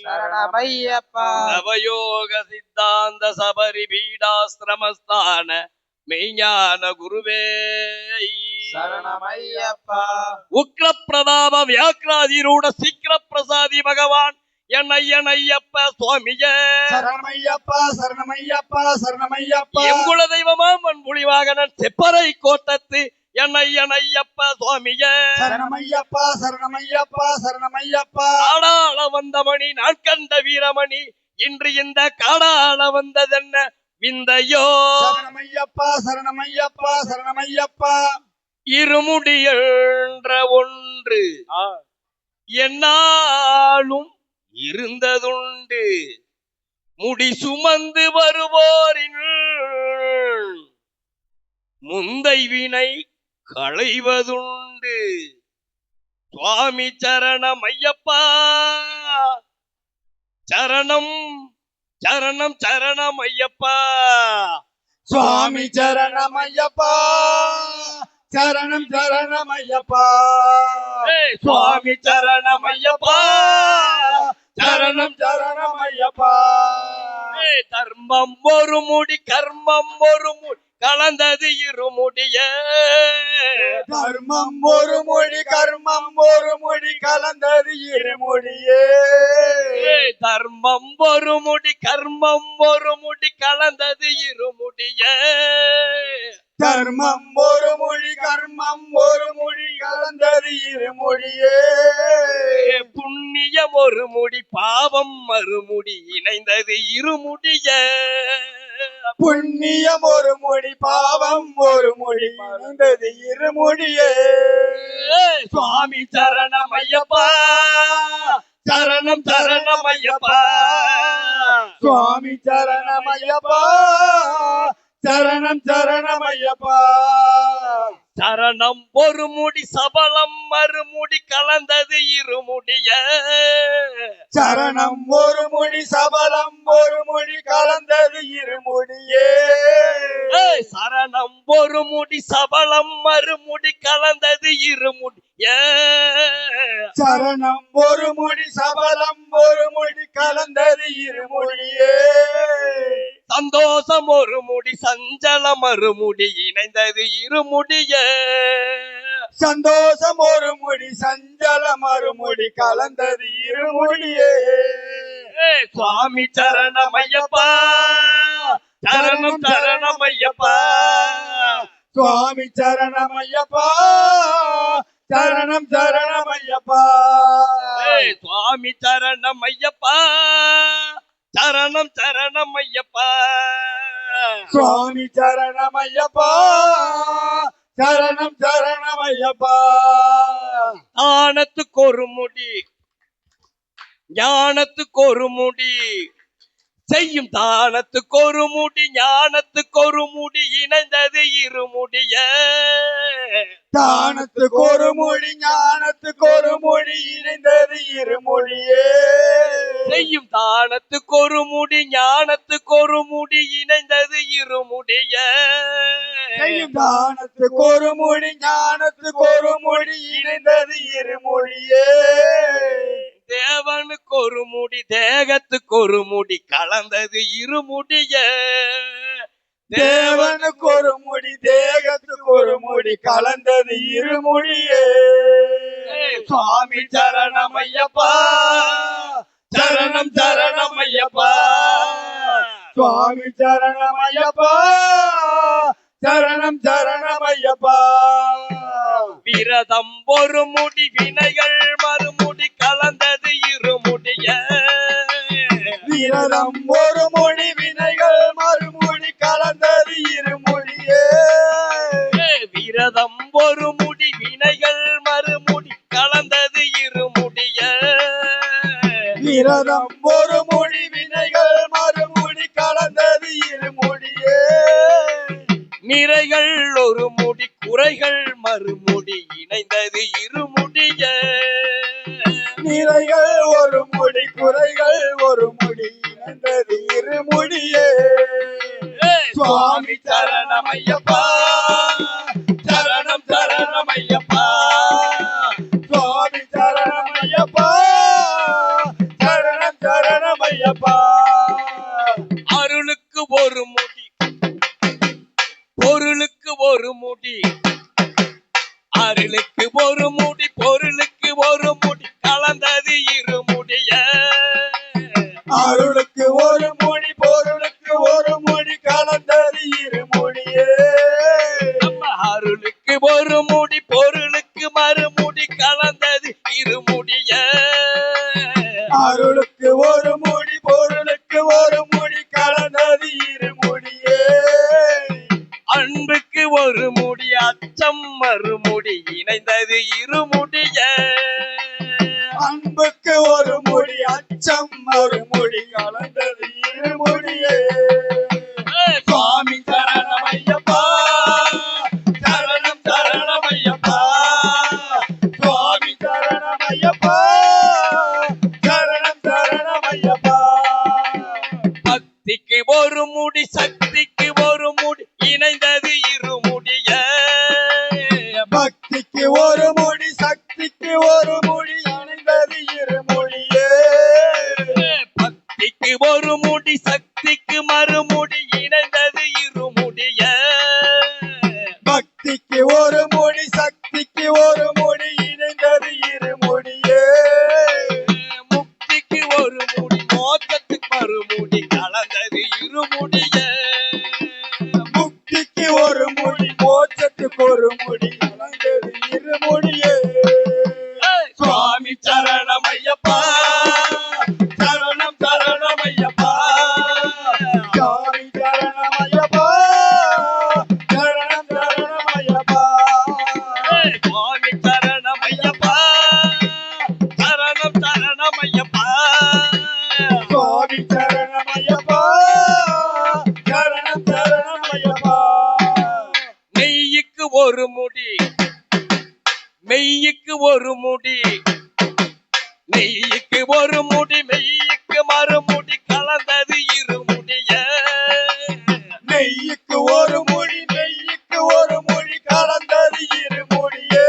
சரணமையப்பா. நவயோக சித்தாந்த சபரி பீடாஸ்திரமஸ்தான மெய்ஞான குருவே சரணமையப்பா. உக்ர பிரதாப வியாக்கிராதிரூட சீக்கிர பிரசாதி பகவான் என்னையப்ப சுவாமியே சரணமையப்பா. சரணமையப்பா. சரணமையப்பா. எங்குல தெய்வமா மண்புலிவாகனன் செப்பரை கோட்டத்து என்னையப்ப சுவாமியே சரணமையப்பா. சரணமையப்பா. சரணமையப்பா. காடாள வந்தமணி நான் கண்ட வீரமணி இன்று இந்த காடாள வந்ததென்ன விந்தையோ சரணமையப்பா. சரணமையப்பா. சரணமையப்பா. இருமுடியென்ற ஒன்று என்னாலும் இருந்ததுண்டு முடி சுமந்து வருவோரின் முந்தை வினை களைவதுண்டு. சுவாமி சரணம் ஐயப்பா. சரணம் சரணம் சரணம் ஐயப்பா. சுவாமி சரணமையப்பா. சரணம் சரணமையப்பா. சுவாமி சரணம் ஐயப்பா. சரணம் சரணமையப்பா. தர்மம் ஒரு முடி கர்மம் ஒரு முடி கலந்தது இருமுடிய. தர்மம் ஒரு மொழி கர்மம் ஒரு மொழி கலந்தது இருமொழியே. தர்மம் ஒரு முடி கர்மம் ஒரு முடி கலந்தது இருமுடிய. தர்மம் ஒரு மொழி கர்மம் ஒரு மொழி கலந்தது இருமொழியே. புண்ணியம் ஒரு முடி பாவம் மறுமுடி இணைந்தது இருமுடிய. புண்ணியம் ஒரு மொழி பாவம் ஒரு மொழி இணைந்தது இருமொழியே. சுவாமி சரணம் ஐயப்பா. சரணம் சரணம் ஐயப்பா. சுவாமி சரணமையப்பா. சரணம் சரணமையப்பா. சரணம் ஒரு முடி சபலம் மறுமுடி கலந்தது இருமுடிய. சரணம் ஒரு மொழி சபலம் ஒரு மொழி கலந்தது இருமொழியே. சரணம் ஒரு முடி சபலம் மறுமுடி கலந்தது இருமுடிய. சரணம் ஒரு மொழி சபலம் ஒரு மொழி கலந்தது இருமொழியே. சந்தோஷம் ஒரு முடி சஞ்சலம் மறுமுடி இணைந்தது இருமுடிய. சந்தோஷம் ஒரு மொழி சஞ்சல மறுமொழி கலந்தது இருமொழியே. சுவாமி சரணம் ஐயப்பா. சரணம் சரணம் ஐயப்பா. சுவாமி சரணமையப்பா. சரணம் சரணமையப்பா. சுவாமி சரணம் ஐயப்பா. சரணம் சரணம் ஐயப்பா. சுவாமி சரணமையப்பா. சரணம் சரணமையப்பா. ஞானத்துக்கு ஒரு முடி ஞானத்துக்கு ஒரு முடி செய்யும் தானத்துக்கு ஒரு முடி ஞானத்துக்கு ஒரு முடி இணைந்தது இருமுடிய. தானத்துக்கு ஒரு மொழி ஞானத்துக்கு ஒரு மொழி இணைந்தது இருமொழியே. செய்யும் தானத்துக்கு ஒரு முடி ஞானத்துக்கு ஒரு முடி இணைந்தது இருமுடிய. செய்யும் தானத்துக்கு ஒரு மொழி ஞானத்துக்கு ஒரு மொழி இணைந்தது இருமொழியே. தேவனுக்கு ஒரு முடி தேகத்துக்கு ஒரு முடி கலந்தது இருமுடிய. தேவனுக்கு ஒரு மொழி தேகத்துக்கு ஒரு மொழி கலந்தது இருமொழியே. சுவாமி சரணம் ஐயப்பா. சரணம் சரணம் ஐயப்பா. சுவாமி சரணமையப்பா. சரணம் சரணமையப்பா. விரதம் ஒரு முடி வினைகள் மறுமுடி கலந்தது இருமுடிய. விரதம் ஒரு மொழி வினைகள் மறுமொழி கலந்தது இருமொழியே. விரதம் ஒரு முடி வினைகள் மறுமுடி கலந்தது இருமுடிய. விரதம் ஒரு மொழி வினைகள் மறுமொழி கலந்தது இருமொழியே. நிறைகள் ஒரு முடி குறைகள் மறுமுடி இணைந்தது இருமுடிய. நிறைகள் ஒரு மொழி குறைகள் ஒரு மொழி இணைந்தது இருமொழியே. சுவாமி சரணம் ஐயப்பா. சரணம் சரணம் ஐயப்பா. சுவாமி சரணம் ஐயப்பா. கலந்தது இருமுடிய அருளுக்கு ஒரு முடி பொருளுக்கு ஒரு முடி கலந்தது இருமுடியே அன்புக்கு ஒரு முடி அச்சம் மறுமுடி இணைந்தது இருமுடிய அன்புக்கு ஒரு முடி அச்சம் ஒரு முடி கலந்தது இருமுடியே சுவாமி சரணமையப்பா சரணம் சரணமையப்பா சுவாமி சரணமையப்பா சரணம் சரணமையப்பா பக்திக்கு ஒரு முடி சக்திக்கு ஒரு முடி இணைந்தது இருமுடிய பக்திக்கு ஒரு முடி சக்திக்கு ஒரு முடி இணைந்தது இருமுடியே பக்திக்கு ஒரு முடி சக்திக்கு மறுமுடி இணைந்தது இருமுடிய பக்திக்கு ஒரு முடி சக்திக்கு ஒரு முடி இணைந்தது இருமுடியே முக்திக்கு ஒரு முடி மோட்சத்துக்கு மறுமுடி கலந்தது இருமுடிய முக்திக்கு ஒரு முடி மோட்சத்துக்கு ஒரு முடி கலந்தது இருமுடியே சுவாமி சரணமையப்பா சரணம் சரணமையப்பா சுவாமி சரணமையப்பா சரணம் சரணமையப்பா சுவாமி சரணமையப்பா சரணம் சரணமையப்பா சுவாமி சரணமையப்பா சரணம் சரணமையப்பா மெய்யுக்கு ஒரு முடி மெய்யுக்கு ஒரு முடி மெய்யுக்கு ஒரு முடி மெய்யுக்கு மறுமுடி கலந்தது இருமுடிய நெய்யுக்கு ஒரு முடி நெய்யுக்கு ஒரு முடி கலந்தது இருமுடியே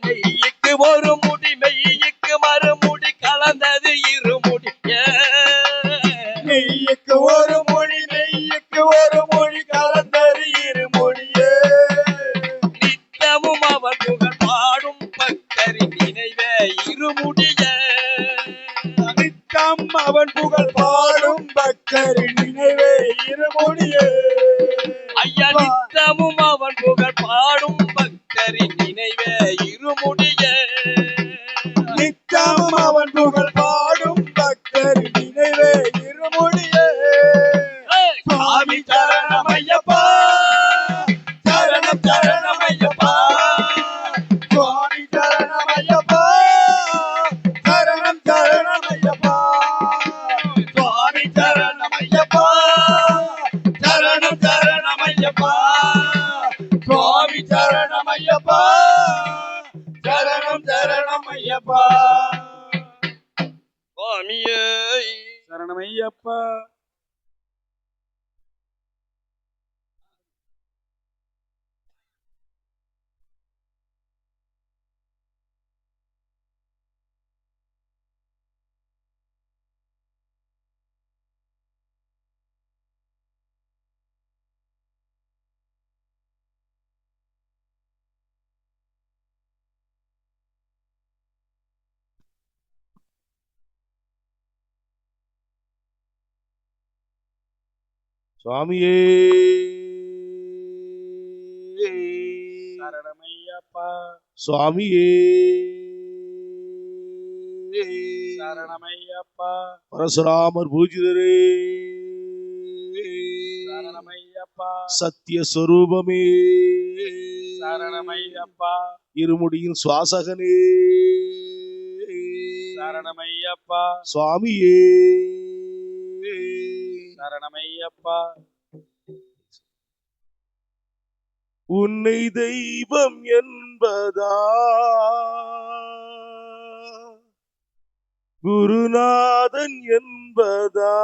நெய்யுக்கு ஒரு முடி மெய்யுக்கு மறுமுடி கலந்தது இருமுடிய நெய்யுக்கு ஒரு முடி நெய்யுக்கு ஒரு முடி கலந்தது இருமுடியே நித்தமும் அவன் புகழ் பாடும் பக்தரின் நினைவே இருமுடிய நித்தம் அவன் புகழ் பாடும் பக்தரின் நினைவே இருமுடியே ஐயா நித்தமும் அவன் புகழ் பாடும் பக்தரின் நினைவே இருமுடிய நித்தம் அவன் புகழ் பாடும் பக்தரின் நினைவே இருமுடியே சுவாமி சரணமையப்பா சரணம் சரணமையப்பா சுவாமி சரணமையப்பா சரணம் சரணமையப்பா சுவாமி சரணமையப்பா சரணம் சரணமையப்பா சுவாமி சரணமையப்பா சரணம் சரணமையப்பா சுவாமியே சரணமையப்பா சுவாமியே சரணமையப்பா சுவாமியே சரணமையப்பா பரசுராமர் பூஜிதரே சரணமையப்பா சத்திய சொரூபமே சரணமையப்பா இருமுடியின் சுவாசகனே சரணமையப்பா சுவாமியே சரணமையப்பா உன்னை தெய்வம் என்பதா குருநாதன் என்பதா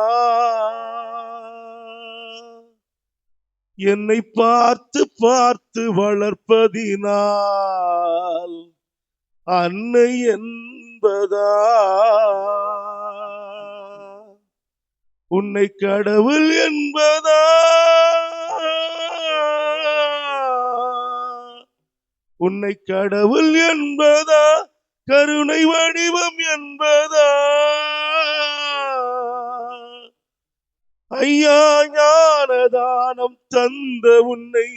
என்னை பார்த்து பார்த்து வளர்ப்பதினால் அன்னை என்பதா உன்னை கடவுள் என்பதா உன்னை கடவுள் என்பதா கருணை வடிவம் என்பதா ஐயா ஞானதானம் தந்த உன்னை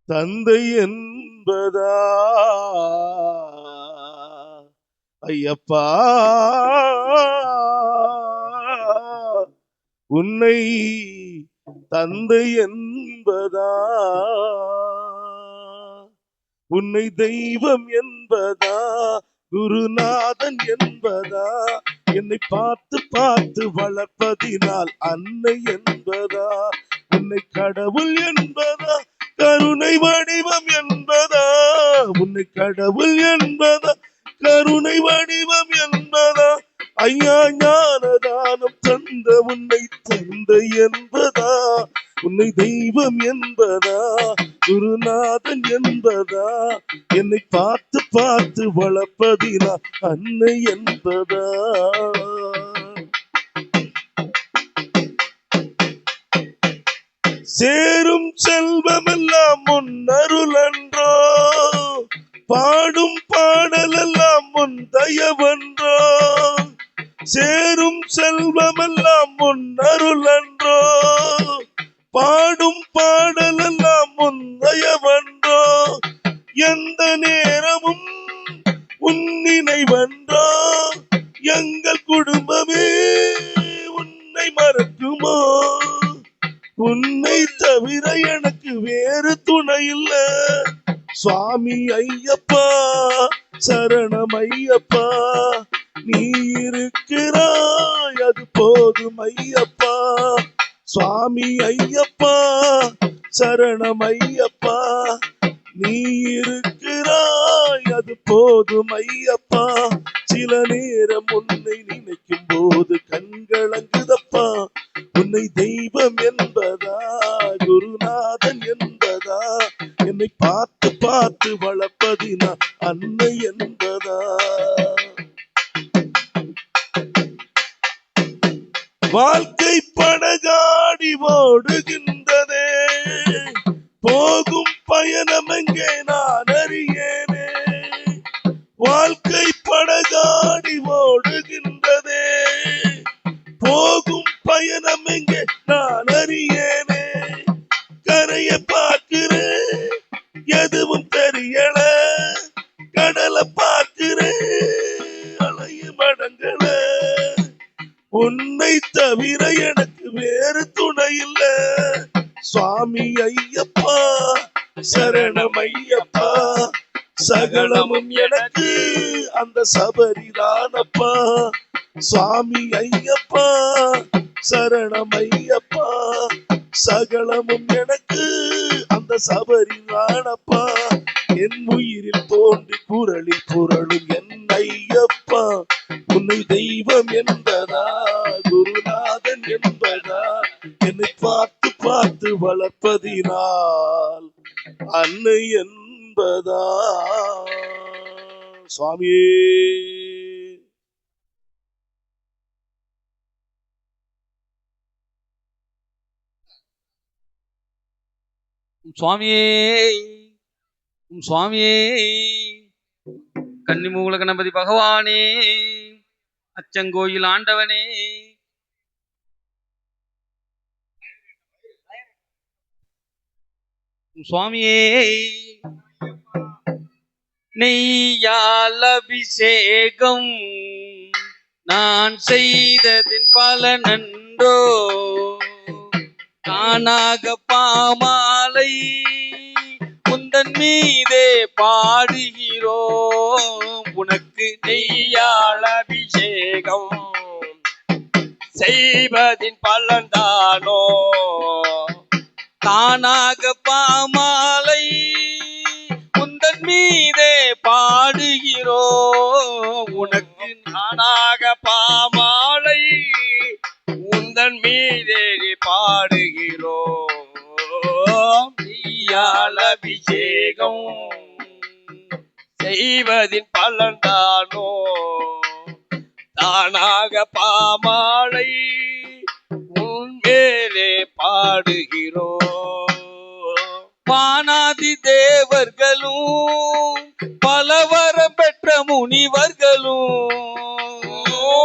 தந்தை என்பதா என்பதா ஐயப்பா உன்னை தந்தை என்பதா உன்னை தெய்வம் என்பதா குருநாதன் என்பதா என்னை பார்த்து பார்த்து வளர்ப்பதினால் அன்னை என்பதா உன்னை கடவுள் என்பதா கருணை வடிவம் என்பதா உன்னை கடவுள் என்பதா கருணை வடிவம் என்பதா ஐயா ஞானதானம் தந்த உன்னை தந்தை என்பதா உன்னை தெய்வம் என்பதா குருநாதன் என்பதா என்னை பார்த்து பார்த்து வளர்ப்பதினா அன்னை என்பதா சேரும் செல்வமெல்லாம் முன்னருள் அன்றோ பாடும் பாடலெல்லாம் முன் தயவன்றோ சேரும் செல்வமெல்லாம் முன்னருள் அன்றோ பாடும் பாடலெல்லாம் முந்தையவன்றோ எந்த நேரமும் உன் நினைவன்றோ எங்கள் குடும்பமே உன்னை மறக்குமோ உன்னை தவிர எனக்கு வேறு துணை இல்ல சுவாமி ஐயப்பா சரணம் ஐயப்பா நீ இருக்கிறாய் அது போதும் ஐயப்பா சுவாமி ஐயப்பா சரணம் ஐயப்பா நீ இருக்கிறாய் அது போதும் ஐயப்பா சில நேரம் உன்னை நினைக்கும் போது கண்களங்குதப்பா உன்னை தெய்வம் என்பதா குருநாதன் என்பதா என்னை பார்த்து பார்த்து வளர்ப்பதினா அன்னை என்பதா வாழ்க்கை படகாடி ஓடுகின்றதே போகும் பயணம் எங்கே நான் அறியேனே வாழ்க்கை படகாடி ஓடுகின்றதே போகும் பயணம் எங்கே நான் அறியேனே கரையை பார்க்கிறேன் எதுவும் தெரியல கடலை பார்க்கிறேன் அலையும் அடங்கல உன்னை தவிர எனக்கு வேறு துணை இல்ல சுவாமி ஐயப்பா சரணம் ஐயப்பா சகலமும் எனக்கு அந்த சபரிதானப்பா சுவாமி ஐயப்பா சரணம் ஐயப்பா சகலமும் எனக்கு அந்த சபரிதானப்பா என் உயிரில் தோன்றி குரலில் புரளும் என் ஐயப்பா உன்னை தெய்வம் என்பதா குருநாதன் என்பதா என்னை பார்த்து பார்த்து வளர்ப்பதினால் அன்னை என்பதா சுவாமியே சுவாமியே சுவாமியே கன்னிமூல கணபதி பகவானே அச்சங்கோயில் ஆண்டவனே சுவாமியே நெய்யால் அபிஷேகம் நான் செய்ததின் பலனன்றோ தானாக பாமாலை உந்தன் மீதே பாடுகிறோம் உனக்கு நெய்யால் அபிஷேகம் செய்வதின் பலன்தானோ தானாக பாமாலை உந்தன் மீதே பாடுகிறோம் உனக்கு தானாக பாமாலை உந்தன் மீதே பாடுகிறோம் நெய்யால் அபிஷேகம் செய்வதின் பலன்தானோ தானாக பாமாலை உன்மேலே பாடுகிறோம் வானாதி தேவர்களும் பலவரம் பெற்ற முனிவர்களும்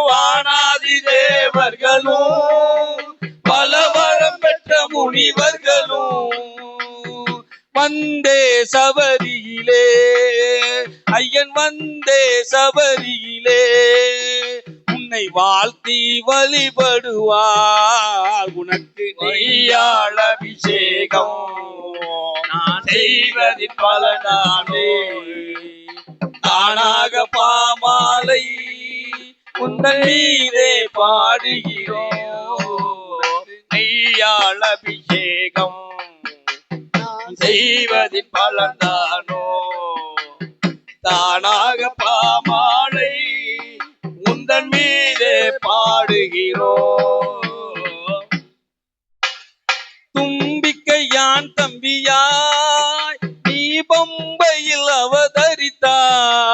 வானாதி தேவர்களும் பலவரம் பெற்ற முனிவர்களும் வந்தே சபரியிலே வந்தே சபரியிலே உன்னை வாழ்த்தி வழிபடுவார் உனக்கு நெய்யால் அபிஷேகம் நான் செய்வதின் பலனானே தானாக பாமாலை உந்தன் மீதே பாடுகிறோம் நெய்யால் அபிஷேகம் செய்வதின் பலன்தானோ தானாக பாமாலை உந்தன் மீதே பாடுகிறோம் தும்பிக்கையான் தம்பியாய் நீ பம்பையில் அவதரித்தாய்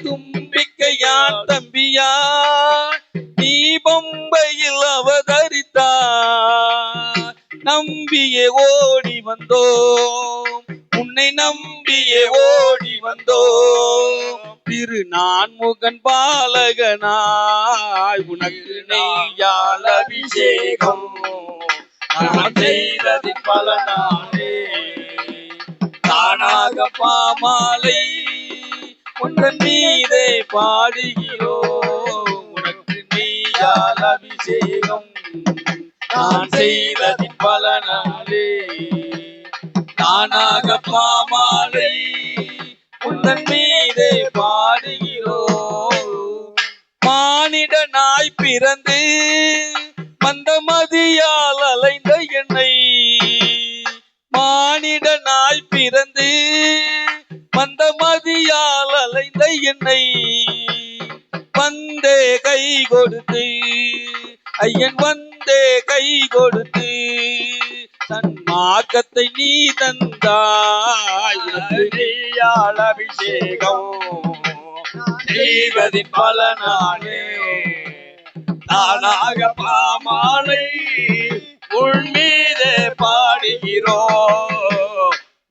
தும்பிக்கையான் தம்பியாய் நீ பம்பையில் அவதரித்தாய் நம்பியே ஓடி வந்தோம் உன்னை நம்பியே ஓடி வந்தோம் திரு நான்முகன் பாலகனாய் உனக்கு நெய்யால் அபிஷேகம் நான் செய்ததின் பலனானே தானாக பாமாலை உந்தன் மீதே பாடுகிறோம் உனக்கு நெய்யால் அபிஷேகம் நான் செய்ததின் பலனாலே தானாக பாமாலை உந்தன் மீதே பாடுகிறோம் மானிடனாய் பிறந்து மந்தமதியால் அலைந்த என்னை மானிடனாய் பிறந்து மந்தமதியால் அலைந்த என்னை வந்தே கை கொடுத்து ஐயன் வந்தே கை கொடுத்து சன்மார்க்கத்தை நீ தந்தாய் நெய்யால் அபிஷேகம் செய்வதின் பலனானே தானாக பாமாலை உன் மீதே பாடுகிறோம்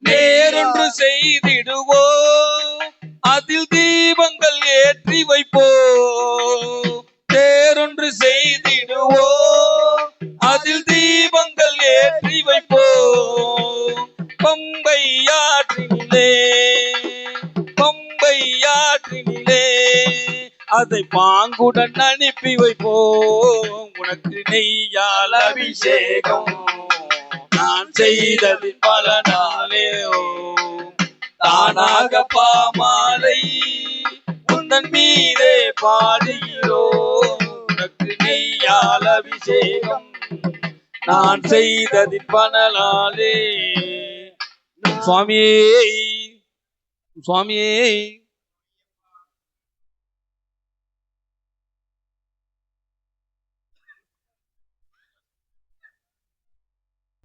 நேரொன்று செய்திடுவோம் அதில் தீபங்கள் ஏற்றி வைப்போம் தேரொன்று செய்திடுவோம் அதில் தீபங்கள் ஏற்றி வைப்போம் பம்பை ஆற்றினிலே அதை பாங்குடன் அனுப்பி வைப்போம் உனக்கு நெய்யால் அபிஷேகம் நான் செய்ததின் பலனாலே தானாக பாமாலை உந்தன் மீதே பாடுகிறோம் உனக்கு நெய்யால் அபிஷேகம் நான் செய்ததின் பலனாலே சுவாமியே சுவாமியே